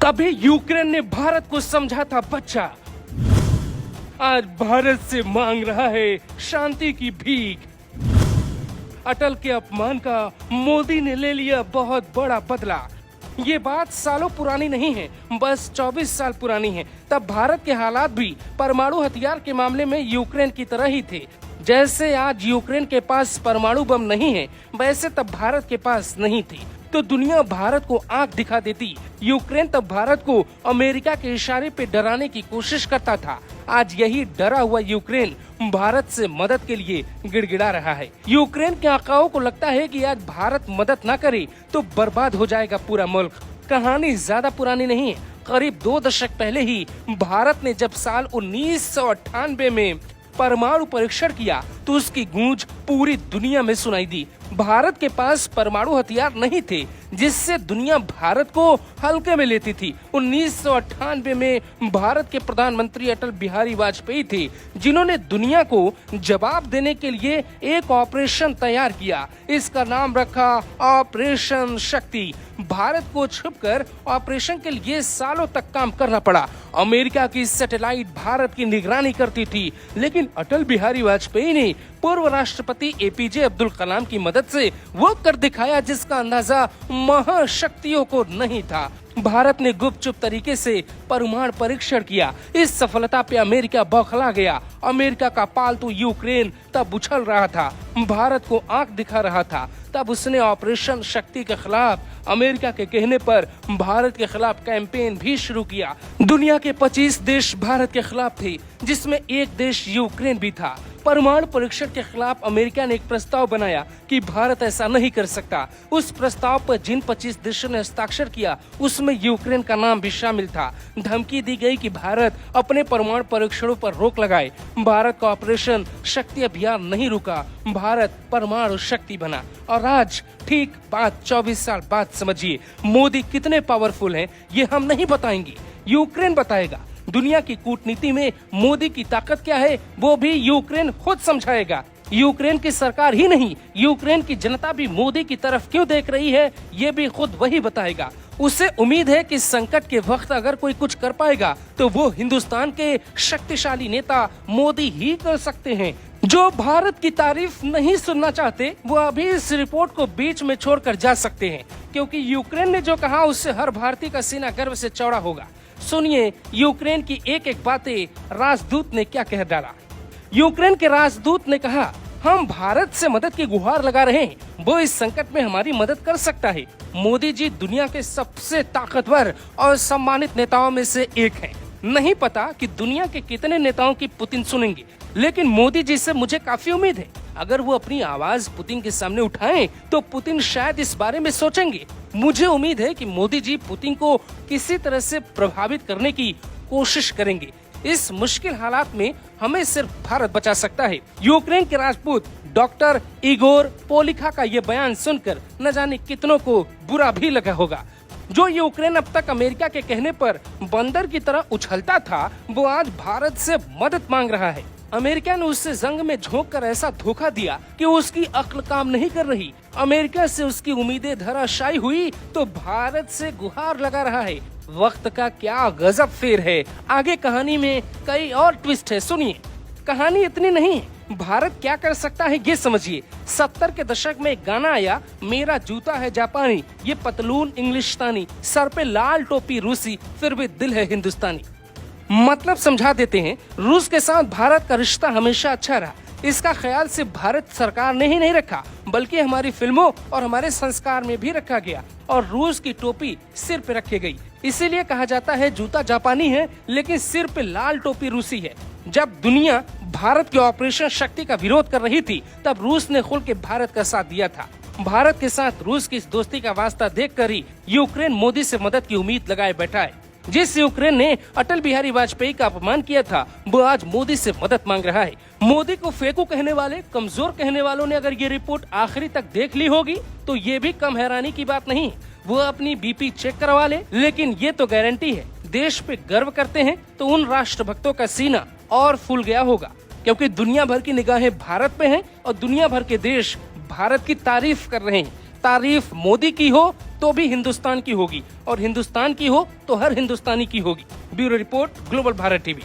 कभी यूक्रेन ने भारत को समझा था बच्चा, आज भारत से मांग रहा है शांति की भीख। अटल के अपमान का मोदी ने ले लिया बहुत बड़ा बदला। ये बात सालों पुरानी नहीं है, बस 24 साल पुरानी है। तब भारत के हालात भी परमाणु हथियार के मामले में यूक्रेन की तरह ही थे। जैसे आज यूक्रेन के पास परमाणु बम नहीं है, वैसे तब भारत के पास नहीं थी। तो दुनिया भारत को आंख दिखा देती। यूक्रेन तब भारत को अमेरिका के इशारे पे डराने की कोशिश करता था। आज यही डरा हुआ यूक्रेन भारत से मदद के लिए गिड़गिड़ा रहा है। यूक्रेन के आकाओं को लगता है कि आज भारत मदद न करे तो बर्बाद हो जाएगा पूरा मुल्क। कहानी ज्यादा पुरानी नहीं है। करीब 2 दशक पहले ही भारत ने जब साल 1998 में परमाणु परीक्षण किया तो उसकी गूंज पूरी दुनिया में सुनाई दी। भारत के पास परमाणु हथियार नहीं थे जिससे दुनिया भारत को हल्के में लेती थी। 1998 में भारत के प्रधानमंत्री अटल बिहारी वाजपेयी थे जिन्होंने दुनिया को जवाब देने के लिए एक ऑपरेशन तैयार किया। इसका नाम रखा ऑपरेशन शक्ति। भारत को छुपकर ऑपरेशन के लिए सालों तक काम करना पड़ा। अमेरिका की सैटेलाइट भारत की निगरानी करती थी, लेकिन अटल बिहारी वाजपेयी ने पूर्व राष्ट्रपति एपीजे अब्दुल कलाम की मदद से वो कर दिखाया जिसका अंदाजा महाशक्तियों को नहीं था। भारत ने गुपचुप तरीके से परमाणु परीक्षण किया। इस सफलता पे अमेरिका बौखला गया। अमेरिका का पालतू यूक्रेन तब उछल रहा था, भारत को आंख दिखा रहा था। तब उसने ऑपरेशन शक्ति के खिलाफ अमेरिका के कहने पर भारत के खिलाफ कैंपेन भी शुरू किया। दुनिया के 25 देश भारत के खिलाफ थे, जिसमें एक देश यूक्रेन भी था। परमाणु परीक्षण के खिलाफ अमेरिका ने एक प्रस्ताव बनाया कि भारत ऐसा नहीं कर सकता। उस प्रस्ताव पर जिन 25 देशों ने हस्ताक्षर किया उसमें यूक्रेन का नाम भी शामिल था। धमकी दी गई कि भारत अपने परमाणु परीक्षणों पर रोक लगाए। भारत का ऑपरेशन शक्ति अभियान नहीं रुका, भारत परमाणु शक्ति बना। और आज ठीक बात 24 साल बाद समझिए मोदी कितने पावरफुल हैं ये हम नहीं बताएंगे, यूक्रेन बताएगा। दुनिया की कूटनीति में मोदी की ताकत क्या है वो भी यूक्रेन खुद समझाएगा। यूक्रेन की सरकार ही नहीं, यूक्रेन की जनता भी मोदी की तरफ क्यों देख रही है ये भी खुद वही बताएगा। उसे उम्मीद है कि संकट के वक्त अगर कोई कुछ कर पाएगा तो वो हिंदुस्तान के शक्तिशाली नेता मोदी ही कर सकते हैं। जो भारत की तारीफ नहीं सुनना चाहते वो अभी इस रिपोर्ट को बीच में छोड़कर जा सकते हैं, क्योंकि यूक्रेन ने जो कहा उससे हर भारतीय का सीना गर्व से चौड़ा होगा। सुनिए यूक्रेन की एक एक बातें राजदूत ने क्या कह डाला। यूक्रेन के राजदूत ने कहा, हम भारत से मदद की गुहार लगा रहे हैं, वो इस संकट में हमारी मदद कर सकता है। मोदी जी दुनिया के सबसे ताकतवर और सम्मानित नेताओं में से एक हैं। नहीं पता कि दुनिया के कितने नेताओं की पुतिन सुनेंगे, लेकिन मोदी जी से मुझे काफी उम्मीद है। अगर वो अपनी आवाज पुतिन के सामने उठाएं तो पुतिन शायद इस बारे में सोचेंगे। मुझे उम्मीद है कि मोदी जी पुतिन को किसी तरह से प्रभावित करने की कोशिश करेंगे। इस मुश्किल हालात में हमें सिर्फ भारत बचा सकता है। यूक्रेन के राजपूत डॉक्टर इगोर पोलिखा का ये बयान सुनकर न जाने कितनों को बुरा भी लगा होगा। जो यूक्रेन अब तक अमेरिका के कहने पर बंदर की तरह उछलता था, वो आज भारत से मदद मांग रहा है। अमेरिका ने उससे जंग में झोंक कर ऐसा धोखा दिया कि उसकी अक्ल काम नहीं कर रही। अमेरिका से उसकी उम्मीदें धराशायी हुई तो भारत से गुहार लगा रहा है। वक्त का क्या गजब फेर है। आगे कहानी में कई और ट्विस्ट है, सुनिए। कहानी इतनी नहीं है, भारत क्या कर सकता है ये समझिए। 70 के दशक में एक गाना आया, मेरा जूता है जापानी, ये पतलून इंग्लिशतानी, सर पे लाल टोपी रूसी, फिर भी दिल है हिंदुस्तानी। मतलब समझा देते हैं, रूस के साथ भारत का रिश्ता हमेशा अच्छा रहा। इसका ख्याल सिर्फ भारत सरकार ने ही नहीं रखा, बल्कि हमारी फिल्मों और हमारे संस्कार में भी रखा गया। और रूस की टोपी सिर पे रखी गई, इसीलिए कहा जाता है जूता जापानी है लेकिन सिर पे लाल टोपी रूसी है। जब दुनिया भारत के ऑपरेशन शक्ति का विरोध कर रही थी, तब रूस ने खुल के भारत का साथ दिया था। भारत के साथ रूस की इस दोस्ती का वास्ता देखकर ही यूक्रेन मोदी से मदद की उम्मीद लगाए बैठा है। जिस यूक्रेन ने अटल बिहारी वाजपेयी का अपमान किया था, वो आज मोदी से मदद मांग रहा है। मोदी को फेंकू कहने वाले, कमजोर कहने वालों ने अगर ये रिपोर्ट आखिरी तक देख ली होगी तो ये भी कम हैरानी की बात नहीं। वो अपनी बीपी चेक करवा ले, लेकिन ये तो गारंटी है देश पे गर्व करते हैं तो उन राष्ट्रभक्तों का सीना और फूल गया होगा, क्योंकि दुनिया भर की निगाहें भारत पे हैं और दुनिया भर के देश भारत की तारीफ कर रहे हैं। तारीफ मोदी की हो तो भी हिंदुस्तान की होगी, और हिंदुस्तान की हो तो हर हिंदुस्तानी की होगी। Bureau report, global Bharat TV.